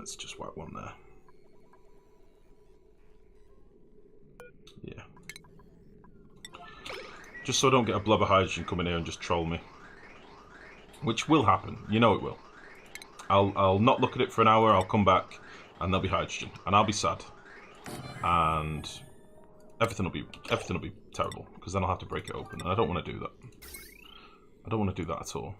let's just whack one there. Yeah. Just so I don't get a blob of hydrogen coming here and just troll me. Which will happen. You know it will. I'll not look at it for an hour, I'll come back, and there'll be hydrogen. And I'll be sad. And everything will be terrible. Because then I'll have to break it open. And I don't want to do that. I don't want to do that at all.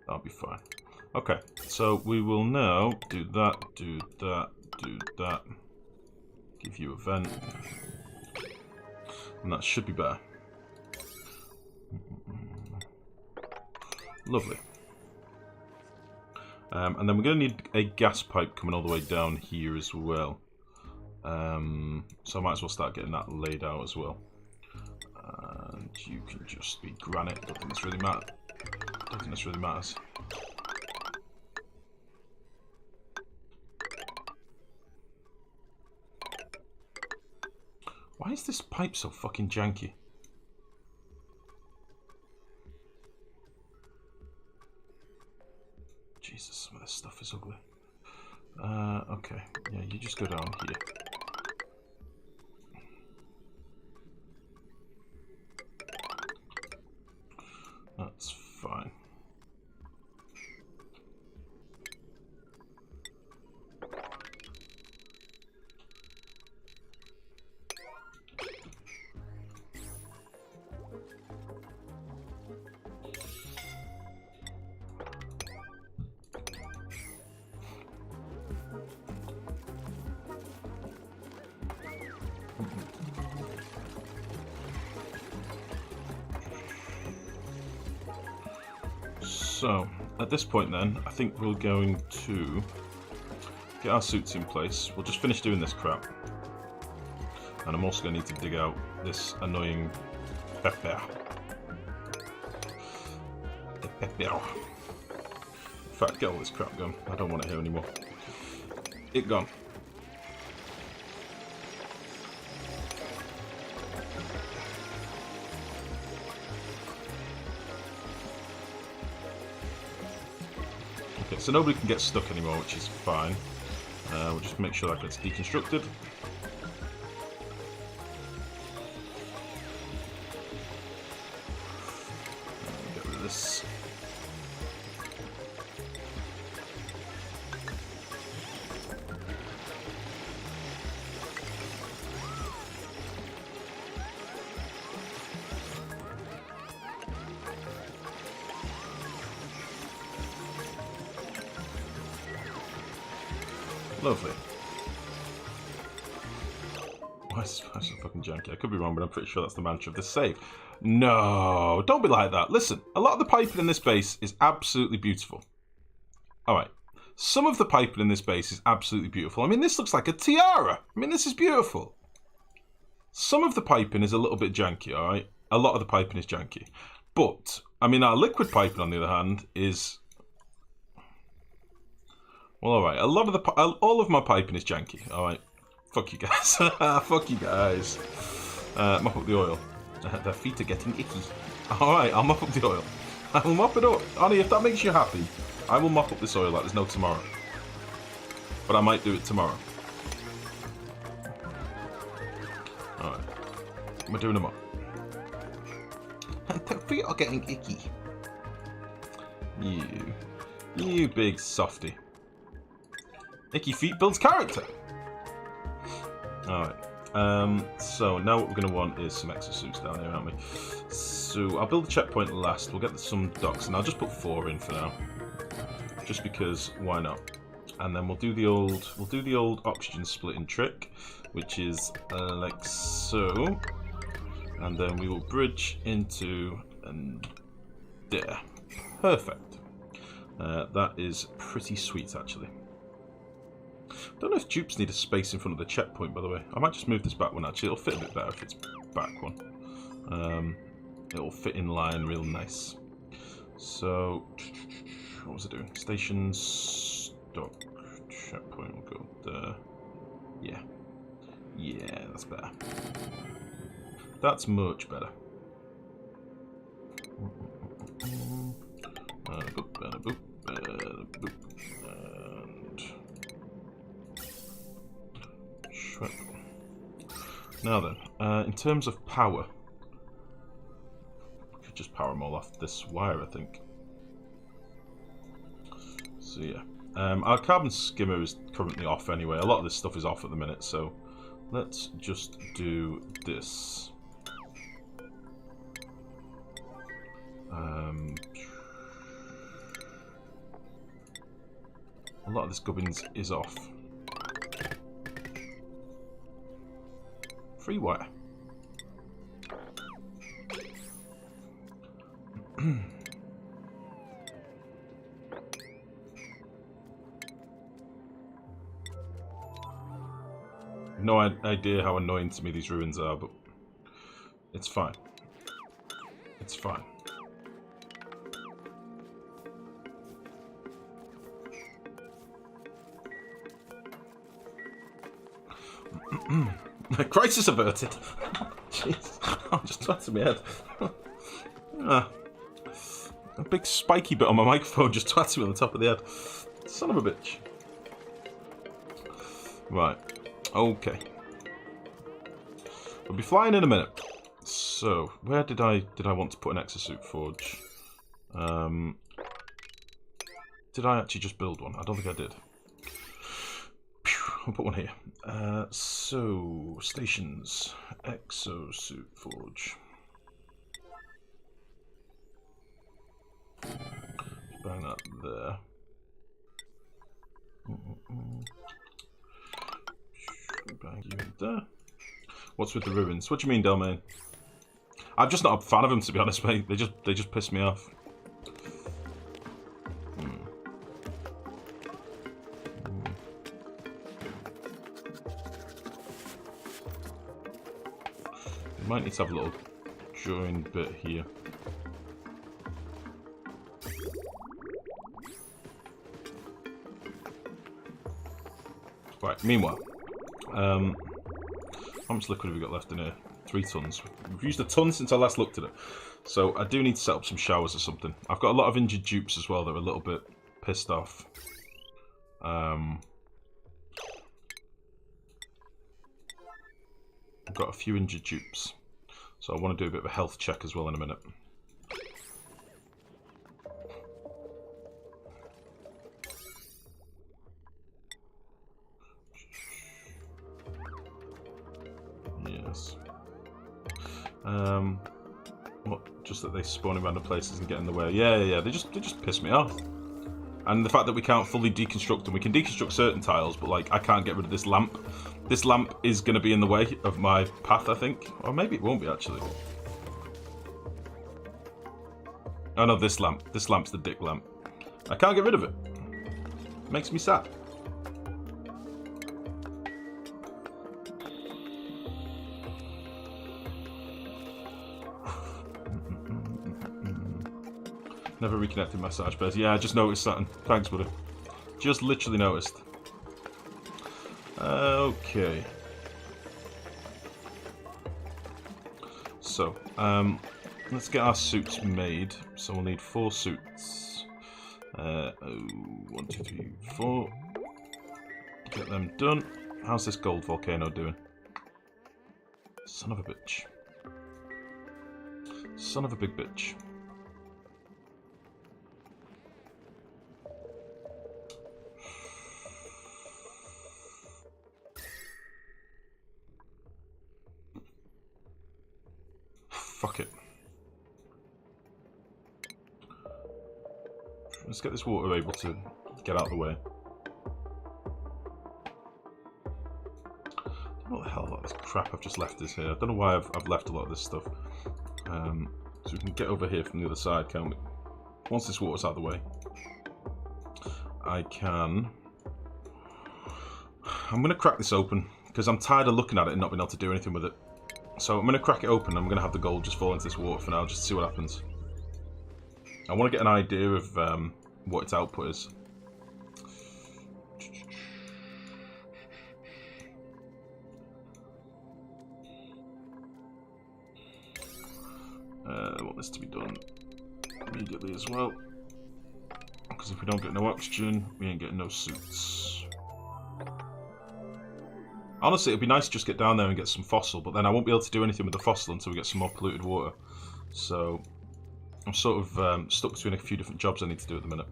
That'll be fine. Okay, so we will now do that, do that, do that. Give you a vent. And that should be better. Lovely. And then we're going to need a gas pipe coming all the way down here as well. So I might as well start getting that laid out as well. And you can just be granite. Don't think this really matters. Don't think this really matters. Why is this pipe so fucking janky? Jesus, some of this stuff is ugly. Okay. Yeah, you just go down here. That's fine. So, at this point then, I think we're going to get our suits in place. We'll just finish doing this crap. And I'm also going to need to dig out this annoying pepper. The pepper. In fact, get all this crap gone. I don't want it here anymore. It gone. So nobody can get stuck anymore, which is fine. We'll just make sure that gets deconstructed. Get rid of this. Lovely. Why is this so fucking janky? I could be wrong, but I'm pretty sure that's the mantra of this save. No, don't be like that. Listen, a lot of the piping in this base is absolutely beautiful. Alright. Some of the piping in this base is absolutely beautiful. I mean, this looks like a tiara. I mean, this is beautiful. Some of the piping is a little bit janky, alright? A lot of the piping is janky. But, I mean, our liquid piping, on the other hand, is... Well, alright, all of my piping is janky, alright? Fuck you guys. Fuck you guys. Mop up the oil. Their feet are getting icky. Alright, I'll mop up the oil. I will mop it up. Honey, if that makes you happy, I will mop up this oil like there's no tomorrow. But I might do it tomorrow. Alright. We're doing a mop. Their feet are getting icky. You big softy. Icky feet builds character. Alright. So now what we're going to want is some exosuits down here, aren't we? So I'll build the checkpoint last. We'll get some docks, and I'll just put 4 in for now, just because why not? And then we'll do the old oxygen splitting trick, which is like so, and then we will bridge into and there. Perfect. That is pretty sweet, actually. Don't know if dupes need a space in front of the checkpoint, by the way. I might just move this back one, actually. It'll fit a bit better if it's back one. It'll fit in line real nice. So, what was I doing? Station stock checkpoint will go there. Yeah. Yeah, that's better. That's much better. And shrimp. Now then, in terms of power, we could just power them all off this wire, I think. So yeah, our carbon skimmer is currently off anyway. A lot of this stuff is off at the minute, so let's just do this. A lot of this gubbins is off. Free wire. No idea how annoying to me these ruins are, but it's fine. It's fine. Crisis averted. Jeez, I'm just twatting my head. A big spiky bit on my microphone just twatting me on the top of the head. Son of a bitch. Right. Okay. We'll be flying in a minute. So, where did I want to put an exosuit forge? Did I actually just build one? I don't think I did. I'll put one here. So, stations. Exosuit forge. Bang that there. Bang you in there. What's with the ruins? What do you mean, Delmain? I'm just not a fan of them, to be honest, mate. They just piss me off. Might need to have a little joined bit here. Right, meanwhile, how much liquid have we got left in here? 3 tons. We've used a ton since I last looked at it. So I do need to set up some showers or something. I've got a lot of injured dupes as well that are a little bit pissed off. I've got a few injured dupes. So I want to do a bit of a health check as well in a minute. Yes. What? Just that they spawn in random places and get in the way. Yeah. They just piss me off. And the fact that we can't fully deconstruct them. We can deconstruct certain tiles, but like I can't get rid of this lamp. This lamp is going to be in the way of my path, I think. Or maybe it won't be, actually. Oh no, this lamp. This lamp's the dick lamp. I can't get rid of it. Makes me sad. Never reconnected massage beds. Yeah, I just noticed that. Thanks, buddy. Just literally noticed. Okay. So, let's get our suits made. So we'll need 4 suits. 1, 2, 3, 4. Get them done. How's this gold volcano doing? Son of a bitch. Son of a big bitch. Fuck it. Let's get this water able to get out of the way. I don't know what the hell a lot of this crap I've just left is here. I don't know why I've left a lot of this stuff. So we can get over here from the other side, can't we? Once this water's out of the way, I can... I'm going to crack this open, because I'm tired of looking at it and not being able to do anything with it. So I'm going to crack it open, and I'm going to have the gold just fall into this water for now, just to see what happens. I want to get an idea of what its output is. this to be done immediately as well. Because if we don't get no oxygen, we ain't getting no suits. Honestly, it'd be nice to just get down there and get some fossil, but then I won't be able to do anything with the fossil until we get some more polluted water. So I'm sort of stuck between a few different jobs I need to do at the minute.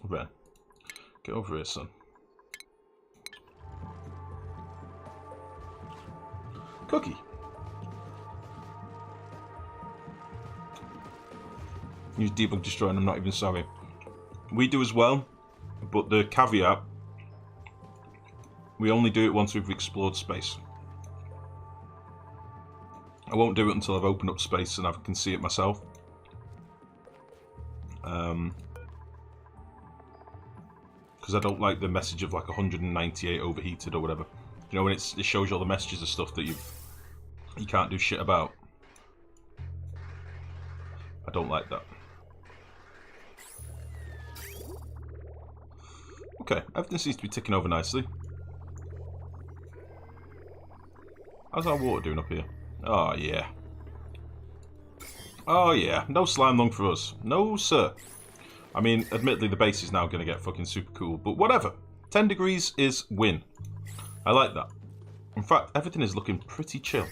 Ren, get over here, son. Cookie. Use debug destroy and I'm not even sorry. We do as well, but the caveat, we only do it once we've explored space. I won't do it until I've opened up space and I can see it myself. Because I don't like the message of like 198 overheated or whatever. You know, when it shows you all the messages of stuff that you can't do shit about. I don't like that. Okay, everything seems to be ticking over nicely. How's our water doing up here? Oh yeah. Oh yeah, no slime lung for us. No sir. I mean, admittedly the base is now going to get fucking super cool, but whatever. 10 degrees is win. I like that. In fact, everything is looking pretty chill.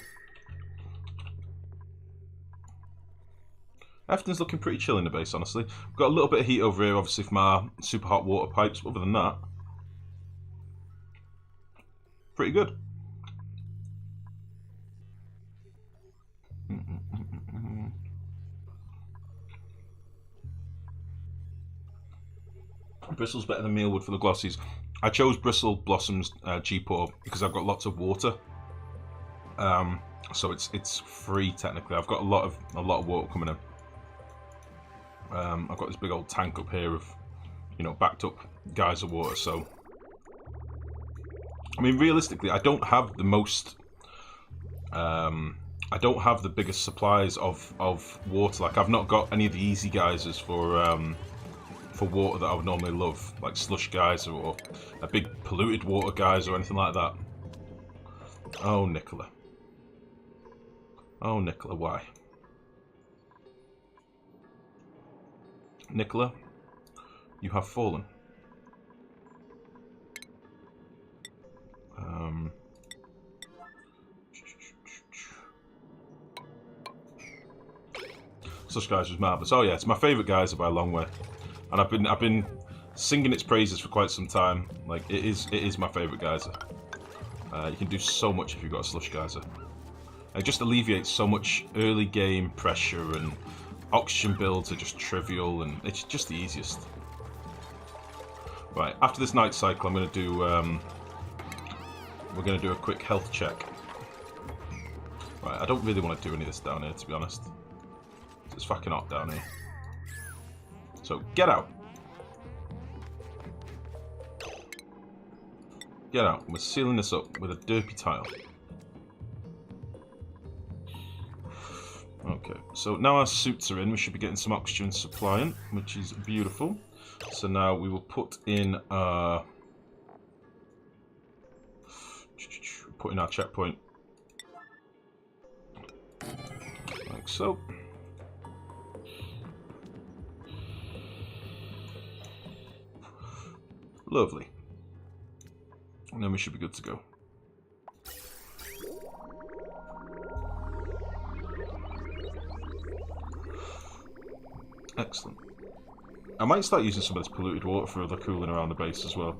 Everything's looking pretty chill in the base, honestly. We've got a little bit of heat over here, obviously, from our super hot water pipes, but other than that, pretty good. Bristle's better than mealwood for the glossies. I chose Bristle Blossom's G-Pore because I've got lots of water. So it's free technically. I've got a lot of water coming in. I've got this big old tank up here of, you know, backed up geyser water. So, I mean, realistically, I don't have the most. I don't have the biggest supplies of water. Like, I've not got any of the easy geysers for water that I would normally love, like slush geyser or a big polluted water geyser or anything like that. Oh, Nicola. Oh, Nicola, why? Nicola, you have fallen. Slush geyser is marvelous. Oh yeah, it's my favourite geyser by a long way. And I've been singing its praises for quite some time. Like, it is my favourite geyser. You can do so much if you've got a slush geyser. It just alleviates so much early game pressure, and oxygen builds are just trivial, and it's just the easiest. Right, after this night cycle, I'm gonna do we're gonna do a quick health check. Right, I don't really want to do any of this down here, to be honest. It's fucking hot down here. So, get out. Get out. We're sealing this up with a derpy tile. Okay, so now our suits are in, we should be getting some oxygen supply in, which is beautiful. So now we will put in our checkpoint. Like so. Lovely. And then we should be good to go. Excellent. I might start using some of this polluted water for other cooling around the base as well.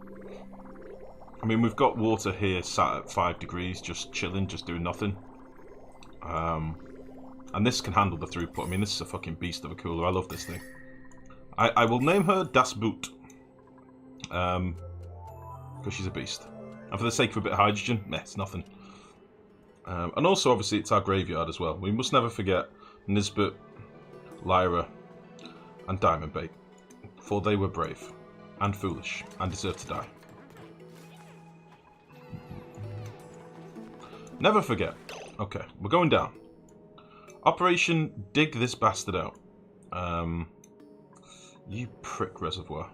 I mean, we've got water here sat at 5 degrees, just chilling, just doing nothing. And this can handle the throughput. I mean, this is a fucking beast of a cooler. I love this thing. I will name her Das Boot. Because she's a beast. And for the sake of a bit of hydrogen, meh, it's nothing. And also, obviously, it's our graveyard as well. We must never forget Nisbet, Lyra, and Diamondbait. For they were brave, and foolish, and deserved to die. Never forget. Okay, we're going down. Operation Dig This Bastard Out. You prick reservoir.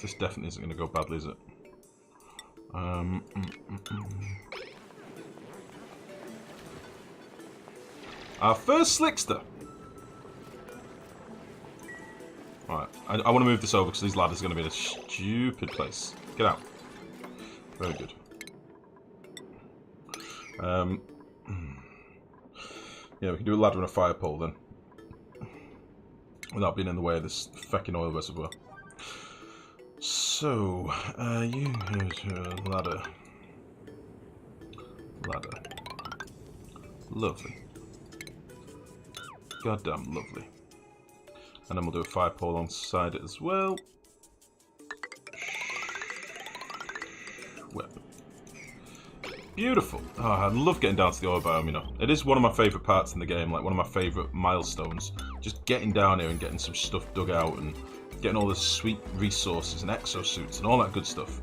This definitely isn't going to go badly, is it? Our first slickster! Alright, I want to move this over because these ladders are going to be in a stupid place. Get out. Very good. Yeah, we can do a ladder and a fire pole then. Without being in the way of this feckin' oil reservoir. So, you ladder. Ladder. Lovely. Goddamn lovely. And then we'll do a fire pole alongside it as well. Whip. Beautiful. Oh, I love getting down to the oil biome, you know. It is one of my favourite parts in the game, like one of my favourite milestones. Just getting down here and getting some stuff dug out and getting all the sweet resources and exosuits and all that good stuff.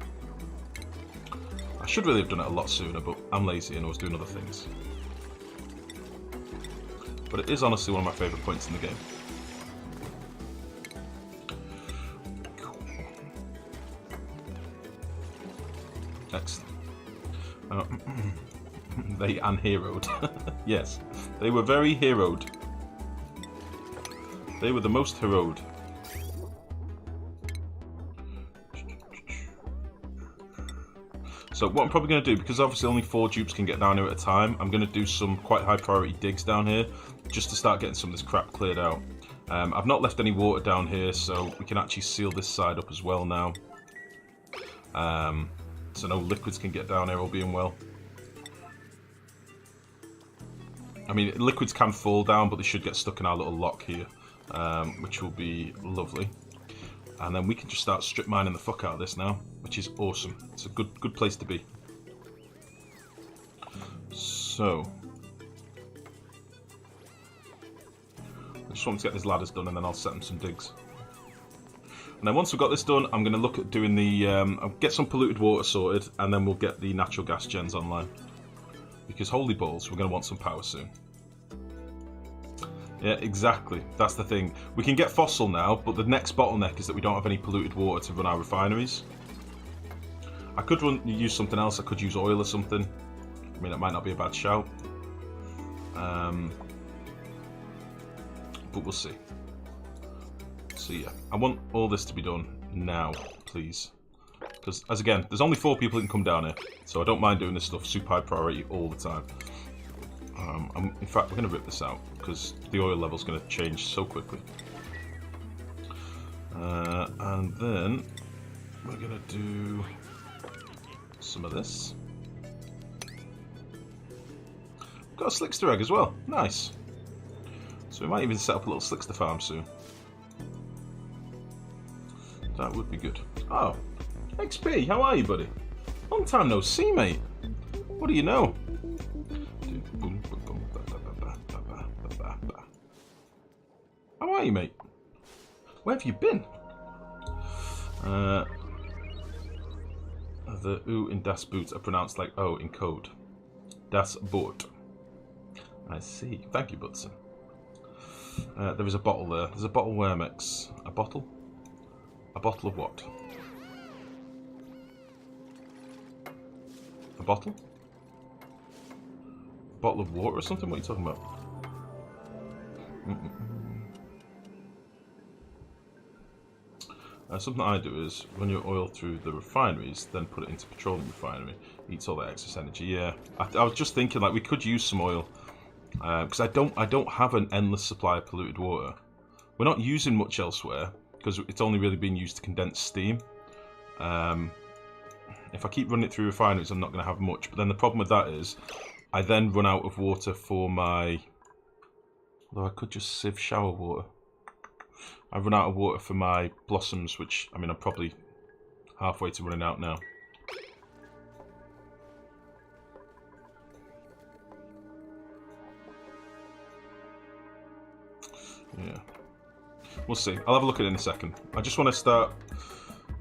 I should really have done it a lot sooner, but I'm lazy and I was doing other things. But it is honestly one of my favourite points in the game. Cool. Excellent. They unheroed. Yes, they were very heroed. They were the most heroed. So what I'm probably going to do, because obviously only 4 dupes can get down here at a time, I'm going to do some quite high priority digs down here, just to start getting some of this crap cleared out. I've not left any water down here, so we can actually seal this side up as well now. So no liquids can get down here, all being well. I mean, liquids can fall down, but they should get stuck in our little lock here, which will be lovely. And then we can just start strip mining the fuck out of this now, which is awesome. It's a good place to be. So, I just want to get these ladders done, and then I'll set them some digs. And then once we've got this done, I'm going to look at doing the... I'll get some polluted water sorted, and then we'll get the natural gas gens online. Because holy balls, we're going to want some power soon. Yeah, exactly. That's the thing. We can get fossil now, but the next bottleneck is that we don't have any polluted water to run our refineries. I could use something else. I could use oil or something. I mean, that might not be a bad shout. But we'll see. So yeah, I want all this to be done now, please. Because, as again, there's only 4 people that can come down here. So I don't mind doing this stuff super high priority all the time. In fact, we're going to rip this out, because the oil level's going to change so quickly. And then, we're going to do some of this. We've got a slickster egg as well. Nice. So we might even set up a little slickster farm soon. That would be good. Oh, XP, how are you, buddy? Long time no see, mate. What do you know? How are you, mate? Where have you been? The U in Das Boot are pronounced like O in code. Das Boot. I see. Thank you, Butson. There is a bottle there. There's a bottle where, Mex? A bottle? A bottle of what? A bottle? A bottle of water or something? What are you talking about? Something I do is run your oil through the refineries, then put it into petroleum refinery. Eats all that excess energy. Yeah, I was just thinking like we could use some oil because I don't have an endless supply of polluted water. We're not using much elsewhere because it's only really being used to condense steam. If I keep running it through refineries, I'm not going to have much. But then the problem with that is I then run out of water for my... Although I could just sieve shower water. I run out of water for my blossoms, which, I mean, I'm probably halfway to running out now. Yeah. We'll see. I'll have a look at it in a second. I just want to start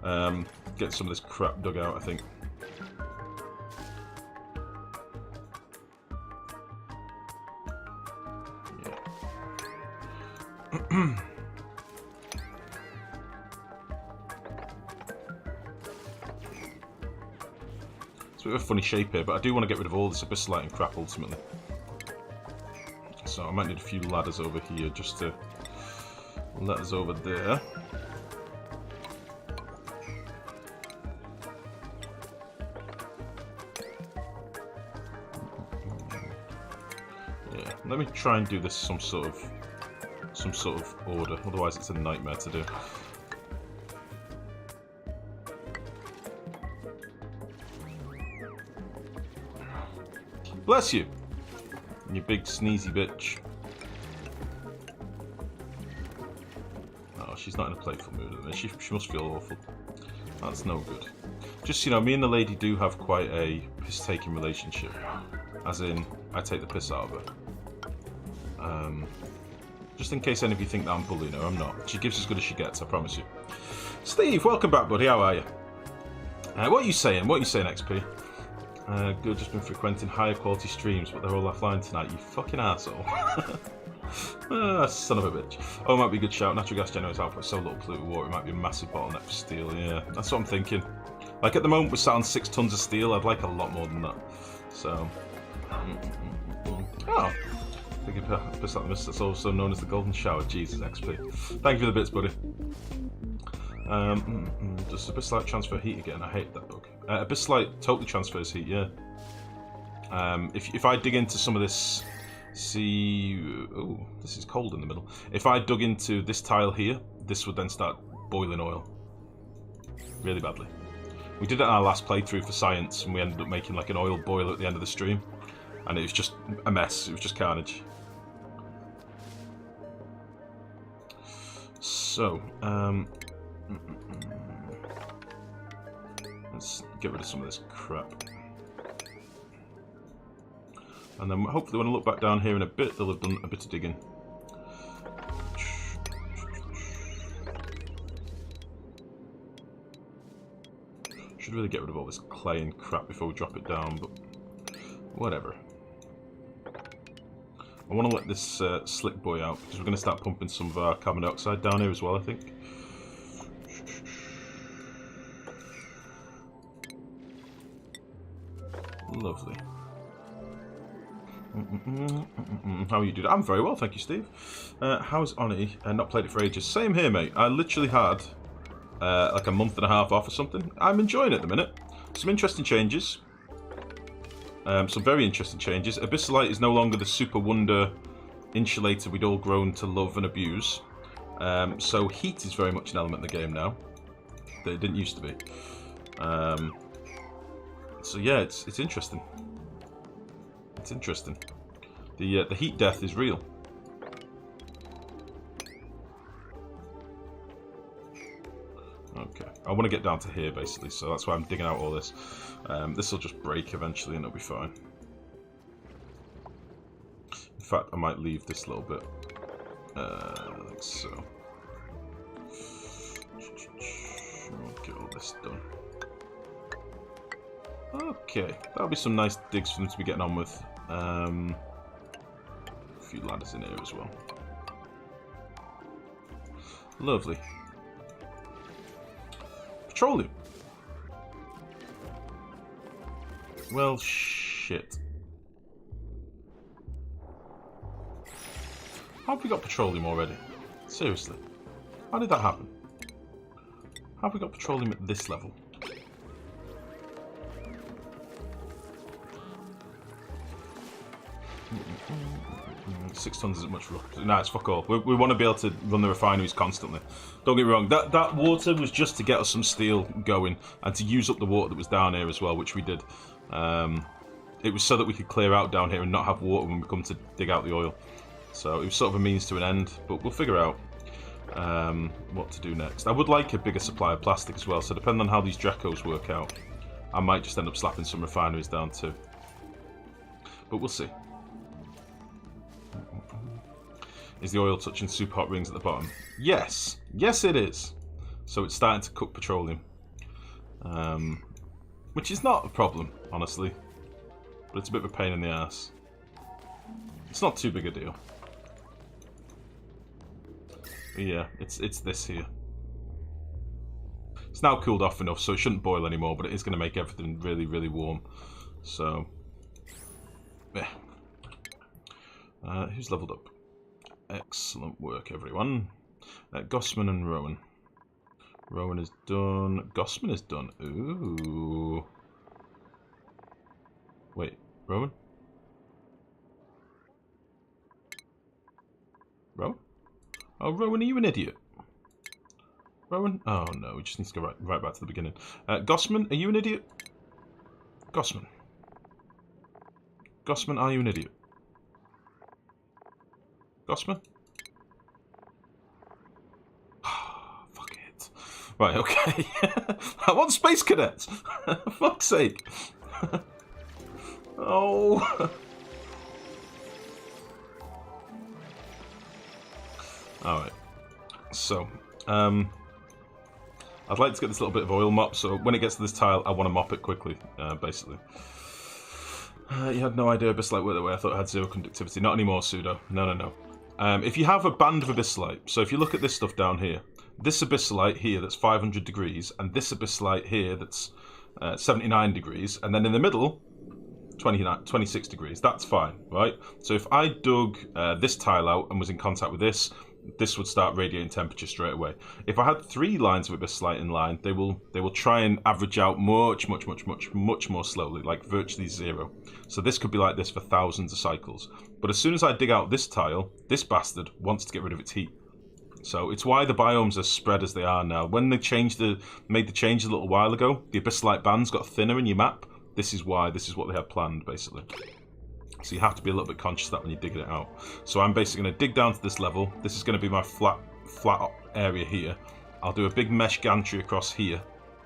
getting some of this crap dug out, I think. It's a bit of a funny shape here, but I do want to get rid of all this abyssalite and crap ultimately. So I might need a few ladders over here just to let us over there. Yeah, let me try and do this some sort of order, otherwise it's a nightmare to do. Bless you, you big sneezy bitch. Oh, she's not in a playful mood at the minute. She must feel awful. That's no good. Just, you know, me and the lady do have quite a piss-taking relationship. As in, I take the piss out of her. Just in case any of you think that I'm bullying her, I'm not. She gives as good as she gets, I promise you. Steve, welcome back, buddy. How are you? What are you saying? What are you saying, XP? Good, just been frequenting higher quality streams, but they're all offline tonight, you fucking asshole. Son of a bitch. Oh, it might be a good shout. Natural gas generates output so little polluted water, it might be a massive bottleneck for steel. Yeah, that's what I'm thinking. Like at the moment, we're sat on 6 tons of steel. I'd like a lot more than that. So. Oh. I think it's like the mist that's also known as the golden shower. Jesus, XP. Thank you for the bits, buddy. Does abyssalite transfer heat again? I hate that bug. Abyssalite totally transfers heat, yeah. If I dig into some of this, see, oh, this is cold in the middle. If I dug into this tile here, this would then start boiling oil, really badly. We did it in our last playthrough for science, and we ended up making like an oil boiler at the end of the stream, and it was just a mess. It was just carnage. So, let's get rid of some of this crap. And then hopefully when I look back down here in a bit, they'll have done a bit of digging. Should really get rid of all this clay and crap before we drop it down, but whatever. I want to let this slick boy out, because we're going to start pumping some of our carbon dioxide down here as well, I think. Lovely. How are you doing? I'm very well, thank you, Steve. How's Oni? Not played it for ages. Same here, mate. I literally had like a month and a half off or something. I'm enjoying it at the minute. Some interesting changes. Some very interesting changes. Abyssalite is no longer the super wonder insulator we'd all grown to love and abuse. So heat is very much an element in the game now that it didn't used to be. So yeah, it's interesting. It's interesting. The heat death is real. Okay, I want to get down to here basically, so that's why I'm digging out all this. This will just break eventually and it'll be fine. In fact, I might leave this little bit. Like so. We'll get all this done. Okay, that'll be some nice digs for them to be getting on with. A few ladders in here as well. Lovely. Petroleum. Well, shit. How have we got petroleum already? Seriously. How did that happen? How have we got petroleum at this level? 6 tons isn't much for... Nah, it's fuck all. We want to be able to run the refineries constantly. Don't get me wrong, that water was just to get us some steel going and to use up the water that was down here as well, which we did. It was so that we could clear out down here and not have water when we come to dig out the oil. So it was sort of a means to an end, but we'll figure out what to do next. I would like a bigger supply of plastic as well, so depending on how these Dracos work out, I might just end up slapping some refineries down too. But we'll see. Is the oil touching super hot rings at the bottom? Yes. Yes, it is. So it's starting to cook petroleum. Which is not a problem, honestly. But it's a bit of a pain in the ass. It's not too big a deal. Yeah, it's this here. It's now cooled off enough, so it shouldn't boil anymore, but it is going to make everything really, really warm. So, yeah. Who's leveled up? Excellent work, everyone. Gossman and Rowan. Rowan is done. Gossman is done. Ooh. Wait, Rowan? Rowan? Oh, Rowan, are you an idiot? Rowan? Oh no, we just need to go right back to the beginning. Gossman, are you an idiot? Gossman. Gossman, are you an idiot? Gossman? Fuck it. Right, okay. I want Space Cadets! For fuck's sake. Oh. Alright. So, I'd like to get this little bit of oil mop, so when it gets to this tile, I want to mop it quickly, basically. You had no idea Abyssalite worked that way. I thought it had zero conductivity. Not anymore, Pseudo. No. If you have a band of Abyssalite, so if you look at this stuff down here, this Abyssalite here that's 500 degrees, and this Abyssalite here that's 79 degrees, and then in the middle, 26 degrees, that's fine, right? So if I dug this tile out and was in contact with this would start radiating temperature straight away. If I had 3 lines of Abyssalite in line, they will try and average out much more slowly, like virtually 0. So this could be like this for thousands of cycles. But as soon as I dig out this tile, this bastard wants to get rid of its heat. So it's why the biomes are spread as they are now. When they made the change a little while ago, the Abyssalite bands got thinner in your map. This is why. This is what they had planned, basically. So you have to be a little bit conscious of that when you're digging it out. So I'm basically going to dig down to this level. This is going to be my flat area here. I'll do a big mesh gantry across here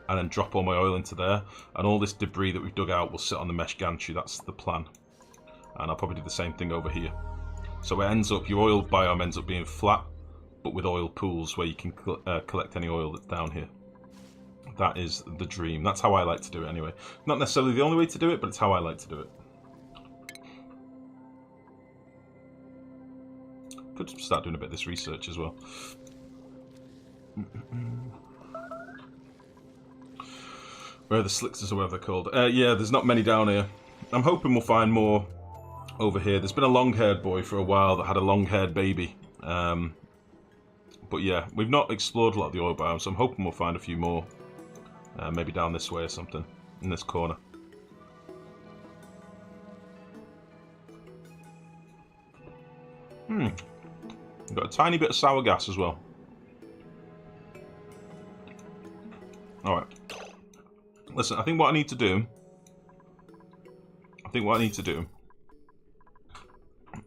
and then drop all my oil into there. And all this debris that we've dug out will sit on the mesh gantry. That's the plan. And I'll probably do the same thing over here. So it ends up, your oil biome ends up being flat, but with oil pools where you can collect any oil that's down here. That is the dream. That's how I like to do it anyway. Not necessarily the only way to do it, but it's how I like to do it. Could start doing a bit of this research as well. Where are the slicksters or whatever they're called? Yeah, there's not many down here. I'm hoping we'll find more over here. There's been a long-haired boy for a while that had a long-haired baby. But yeah, we've not explored a lot of the oil biome, so I'm hoping we'll find a few more. Maybe down this way or something, in this corner. We've got a tiny bit of sour gas as well. Alright. Listen, I think what I need to do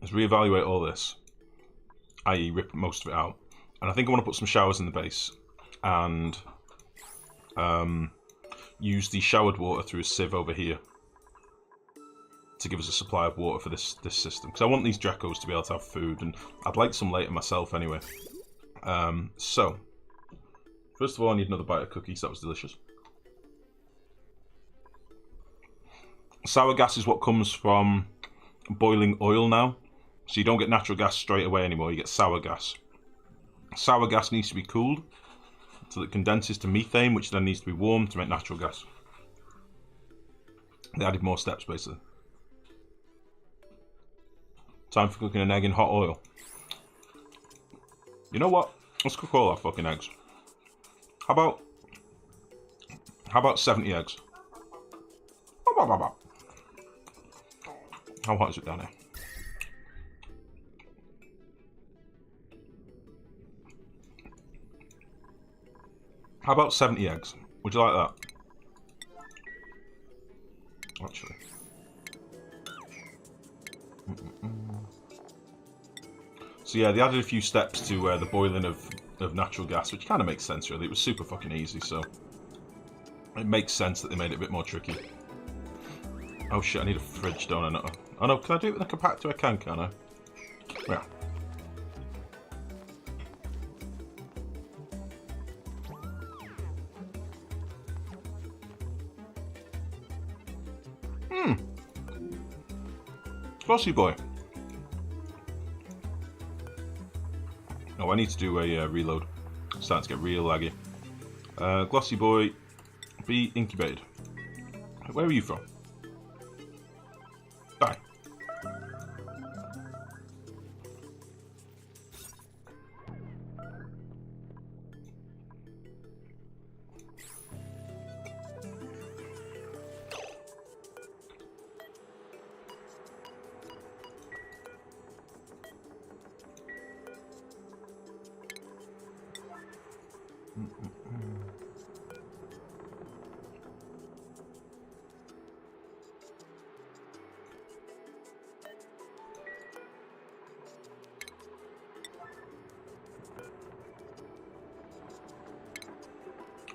is reevaluate all this, i.e. rip most of it out. And I think I want to put some showers in the base and use the showered water through a sieve over here to give us a supply of water for this system, because I want these Dracos to be able to have food, and I'd like some later myself anyway. So first of all, I need another bite of cookies. That was delicious. Sour gas is what comes from boiling oil now, so you don't get natural gas straight away anymore, you get sour gas. Sour gas needs to be cooled until it condenses to methane, which then needs to be warmed to make natural gas. They added more steps, basically. Time for cooking an egg in hot oil. You know what? Let's cook all our fucking eggs. How about 70 eggs? How hot is it down here? How about 70 eggs? Would you like that? Actually. So yeah, they added a few steps to the boiling of natural gas, which kind of makes sense really. It was super fucking easy, so it makes sense that they made it a bit more tricky. Oh shit, I need a fridge, don't I? Oh no, can I do it with a compactor? I can, can't I? Yeah. Glossy boy. Oh, I need to do a reload. I'm starting to get real laggy. Glossy boy, be incubated. Where are you from? Die.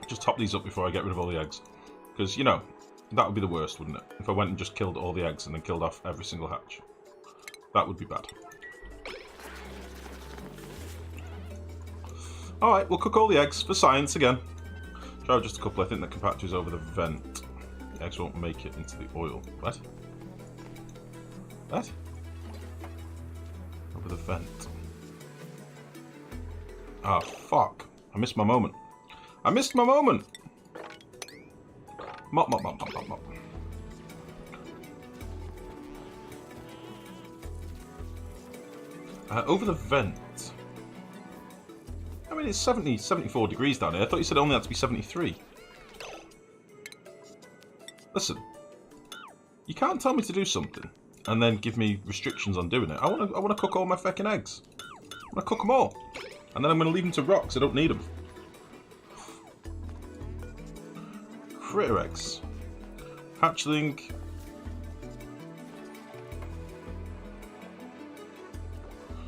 Just top these up before I get rid of all the eggs. Because, you know, that would be the worst, wouldn't it? If I went and just killed all the eggs and then killed off every single hatch. That would be bad. Alright, we'll cook all the eggs for science again. Try out just a couple. I think the compactor is over the vent. The eggs won't make it into the oil. What? What? Over the vent. Ah, fuck. I missed my moment. I missed my moment! Mop, mop, mop, mop, mop, mop. Over the vent. I mean, it's 74 degrees down here. I thought you said it only had to be 73. Listen. You can't tell me to do something and then give me restrictions on doing it. I wanna cook all my fucking eggs. I'm gonna cook them all. And then I'm gonna leave them to rot because I don't need them. Critter eggs. Hatchling.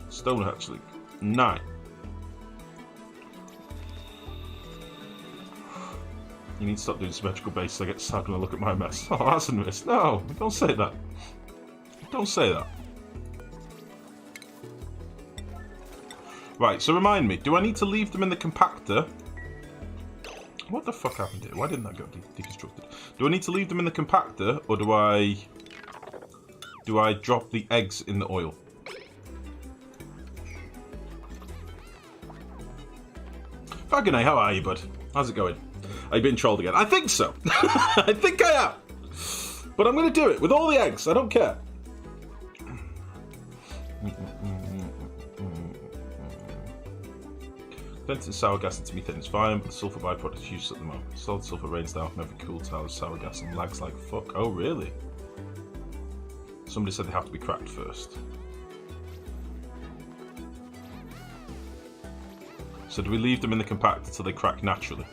Stone hatchling. 9. You need to stop doing symmetrical bases. I get sad when I look at my mess. Oh, that's a miss. No, don't say that. Don't say that. Right, so remind me. Do I need to leave them in the compactor? What the fuck happened here? Why didn't that get deconstructed? Do I need to leave them in the compactor, or do I drop the eggs in the oil? Faganay, how are you, bud? How's it going? Are you being trolled again? I think so. I think I am. But I'm going to do it with all the eggs. I don't care. Venting sour gas into methane is fine, but the sulfur byproduct is useless at the moment. Solid sulfur rains down from every cool tower of sour gas and lags like fuck. Oh, really? Somebody said they have to be cracked first. So do we leave them in the compactor until they crack naturally?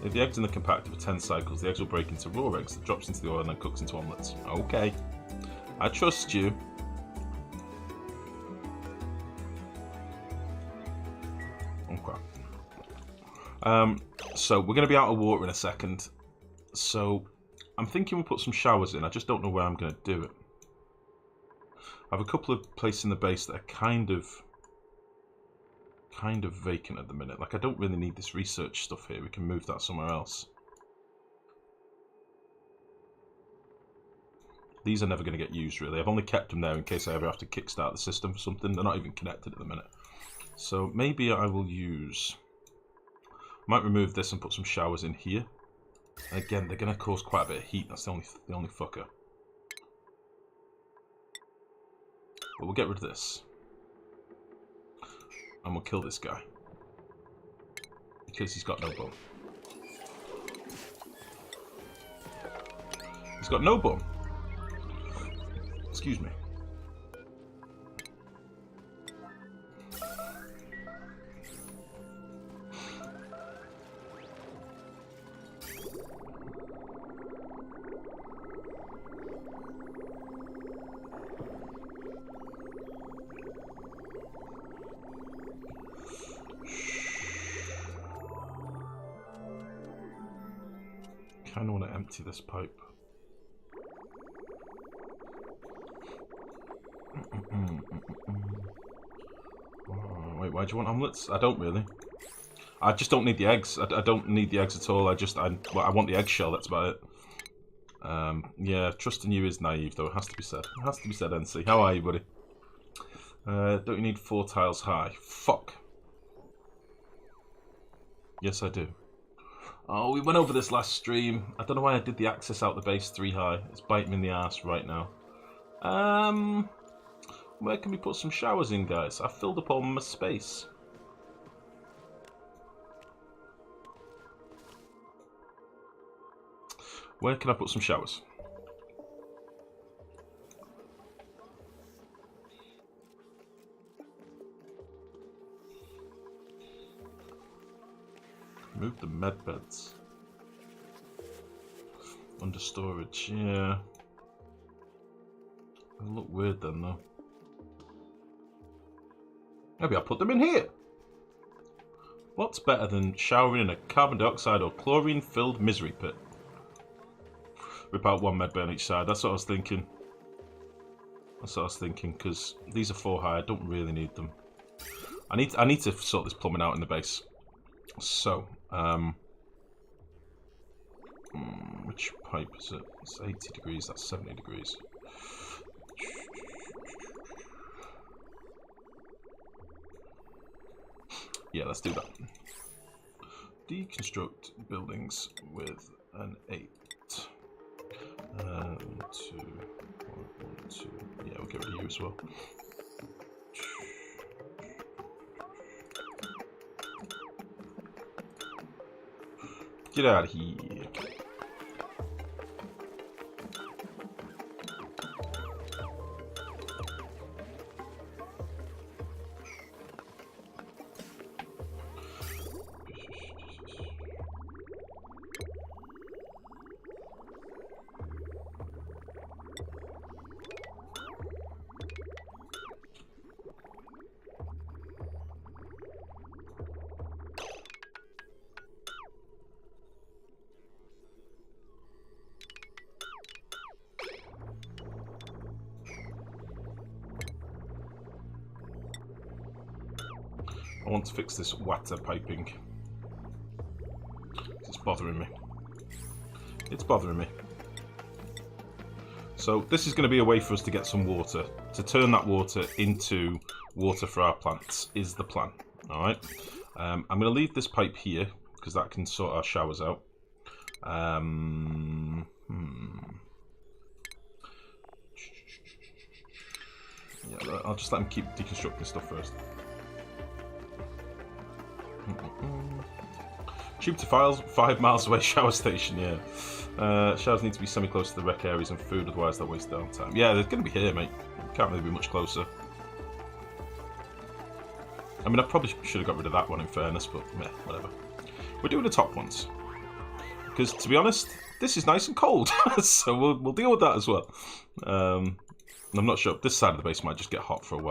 Leave the eggs in the compactor for 10 cycles. The eggs will break into raw eggs that drops into the oil and then cooks into omelettes. Okay. I trust you. So we're going to be out of water in a second. So I'm thinking we'll put some showers in. I just don't know where I'm going to do it. I have a couple of places in the base that are kind of vacant at the minute. Like, I don't really need this research stuff here. We can move that somewhere else. These are never going to get used, really. I've only kept them there in case I ever have to kickstart the system for something. They're not even connected at the minute. So maybe I will use... Might remove this and put some showers in here. And again, they're going to cause quite a bit of heat. That's the only fucker. But we'll get rid of this. And we'll kill this guy. Because he's got no bone. He's got no bone. Excuse me. I kind of want to empty this pipe. Wait, why do you want omelets? I don't really. I just don't need the eggs. I don't need the eggs at all. I want the eggshell, that's about it. Yeah, trusting you is naive, though. It has to be said. It has to be said, NC. How are you, buddy? Don't you need 4 tiles high? Fuck. Yes, I do. Oh, we went over this last stream. I don't know why I did the access out the base 3 high. It's biting me in the ass right now. Where can we put some showers in, guys? I filled up all my space. Where can I put some showers? Move the med beds. Under storage, yeah. It'll look weird then, though. Maybe I'll put them in here. What's better than showering in a carbon dioxide or chlorine-filled misery pit? Rip out 1 med bay on each side. That's what I was thinking. That's what I was thinking, because these are 4 high. I don't really need them. I need to sort this plumbing out in the base. So, which pipe is it? It's 80 degrees, that's 70 degrees. Yeah, let's do that. Deconstruct buildings with an 8. 2, 1, 2. Yeah, we'll get rid of you as well. Get out of here. I want to fix this water piping. It's bothering me. It's bothering me. So this is going to be a way for us to get some water. To turn that water into water for our plants is the plan. Alright. I'm going to leave this pipe here because that can sort our showers out. Yeah, I'll just let him keep deconstructing stuff first. Tube to 5 miles away shower station, yeah. Showers need to be semi-close to the rec areas and food, otherwise they'll waste downtime. Yeah, they're going to be here, mate. Can't really be much closer. I mean, I probably should have got rid of that one in fairness, but meh, whatever. We're doing the top ones. Because, to be honest, this is nice and cold. So we'll deal with that as well. I'm not sure. This side of the base might just get hot for a while.